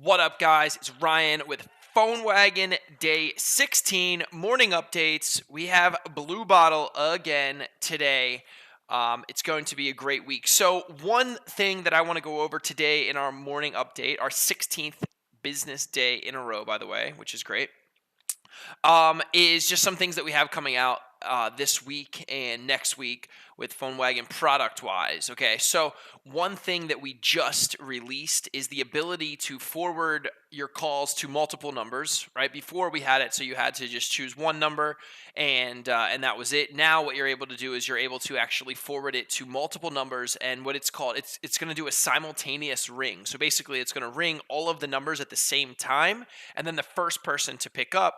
What up, guys? It's Ryan with PhoneWagon Day 16 morning updates. We have Blue Bottle again today. It's going to be a great week. So, one thing that I want to go over today in our morning update, our 16th business day in a row, by the way, which is great, is just some things that we have coming out this week and next week with PhoneWagon product-wise. Okay, so one thing that we just released is the ability to forward your calls to multiple numbers. Right before we had it, so you had to just choose one number, and that was it. Now what you're able to do is you're able to actually forward it to multiple numbers, and what it's called, it's going to do a simultaneous ring. So basically, it's going to ring all of the numbers at the same time, and then the first person to pick up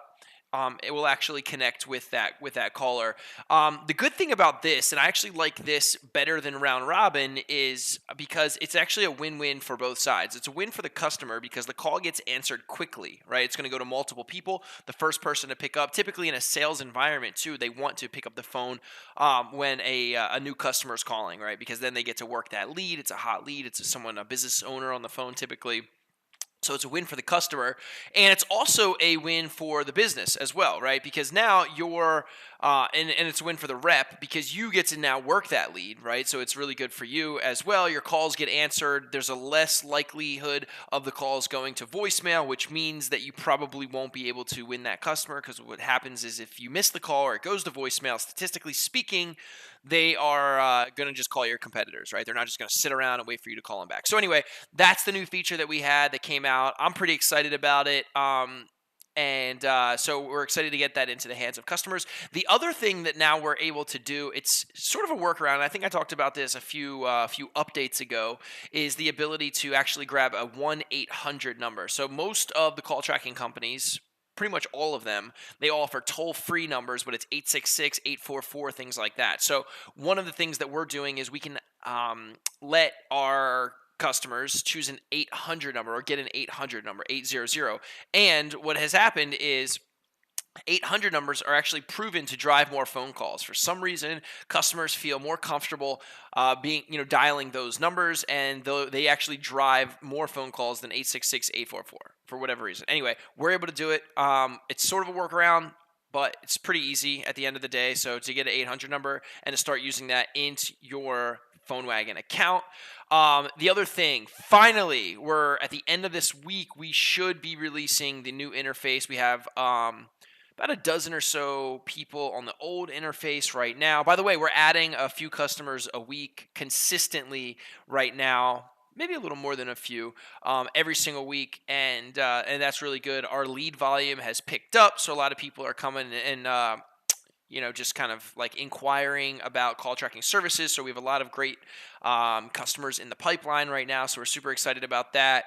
it will actually connect with that caller. The good thing about this, and I actually like this better than round robin, is because it's actually a win-win for both sides. It's a win for the customer because the call gets answered quickly, right? It's going to go to multiple people. The first person to pick up, typically in a sales environment too, they want to pick up the phone when a new customer is calling, right? Because then they get to work that lead. It's a hot lead. It's a business owner on the phone typically. So it's a win for the customer, and it's also a win for the business as well, right? Because now you're, and it's a win for the rep because you get to now work that lead, right? So it's really good for you as well. Your calls get answered. There's a less likelihood of the calls going to voicemail, which means that you probably won't be able to win that customer, because what happens is if you miss the call or it goes to voicemail, statistically speaking, they are going to just call your competitors, right? They're not just going to sit around and wait for you to call them back. So anyway, that's the new feature that we had that came out. I'm pretty excited about it. So we're excited to get that into the hands of customers. The other thing that now we're able to do, it's sort of a workaround. I think I talked about this a few updates ago, is the ability to actually grab a 1-800 number. So most of the call tracking companies, pretty much all of them, they offer toll-free numbers, but it's 866, 844, things like that. So one of the things that we're doing is we can let our customers choose an 800 number or get an 800 number, 800. And what has happened is 800 numbers are actually proven to drive more phone calls. For some reason, customers feel more comfortable dialing those numbers, and they actually drive more phone calls than 866, 844 for whatever reason. Anyway, we're able to do it. It's sort of a workaround, but it's pretty easy at the end of the day. So to get an 800 number and to start using that into your PhoneWagon account. The other thing, finally, we're at the end of this week, we should be releasing the new interface. We have about a dozen or so people on the old interface right now. By the way, we're adding a few customers a week consistently right now, maybe a little more than a few, every single week, and that's really good. Our lead volume has picked up, so a lot of people are coming and just kind of like inquiring about call tracking services. So we have a lot of great customers in the pipeline right now, so we're super excited about that.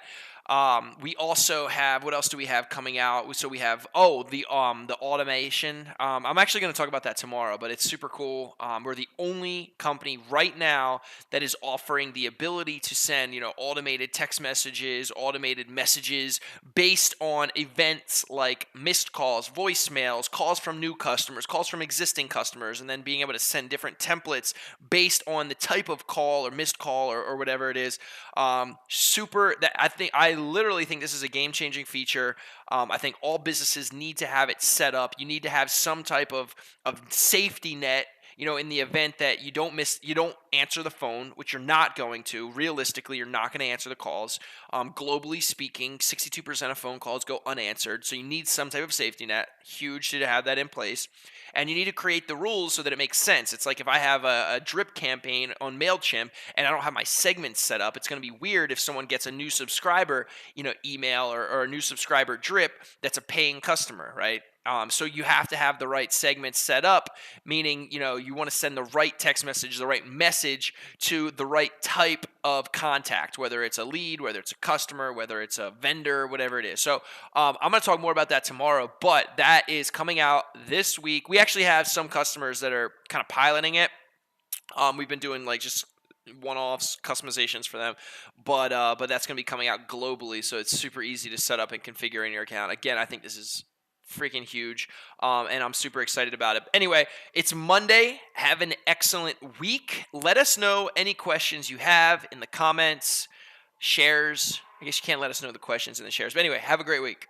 We also have, what else do we have coming out? So we have the automation. I'm actually going to talk about that tomorrow, but it's super cool. We're the only company right now that is offering the ability to send automated text messages, automated messages based on events like missed calls, voicemails, calls from new customers, calls from existing customers, and then being able to send different templates based on the type of call or missed call or whatever it is. I literally think this is a game-changing feature. I think all businesses need to have it set up. You need to have some type of safety net, in the event that you don't answer the phone, which you're not going to. Realistically, you're not going to answer the calls. Globally speaking, 62% of phone calls go unanswered. So you need some type of safety net. Huge to have that in place. And you need to create the rules so that it makes sense. It's like if I have a drip campaign on MailChimp and I don't have my segments set up, it's going to be weird if someone gets a new subscriber, email or a new subscriber drip that's a paying customer, right? So you have to have the right segments set up, meaning, you want to send the right text message, the right message to the right type of contact, whether it's a lead, whether it's a customer, whether it's a vendor, whatever it is. So I'm going to talk more about that tomorrow, but that is coming out this week. We actually have some customers that are kind of piloting it. We've been doing just one-offs, customizations for them, but that's going to be coming out globally, so it's super easy to set up and configure in your account. Again, I think this is freaking huge, and I'm super excited about it. Anyway, it's Monday. Have an excellent week. Let us know any questions you have in the comments, shares, I guess you can't let us know the questions in the shares. But anyway, have a great week.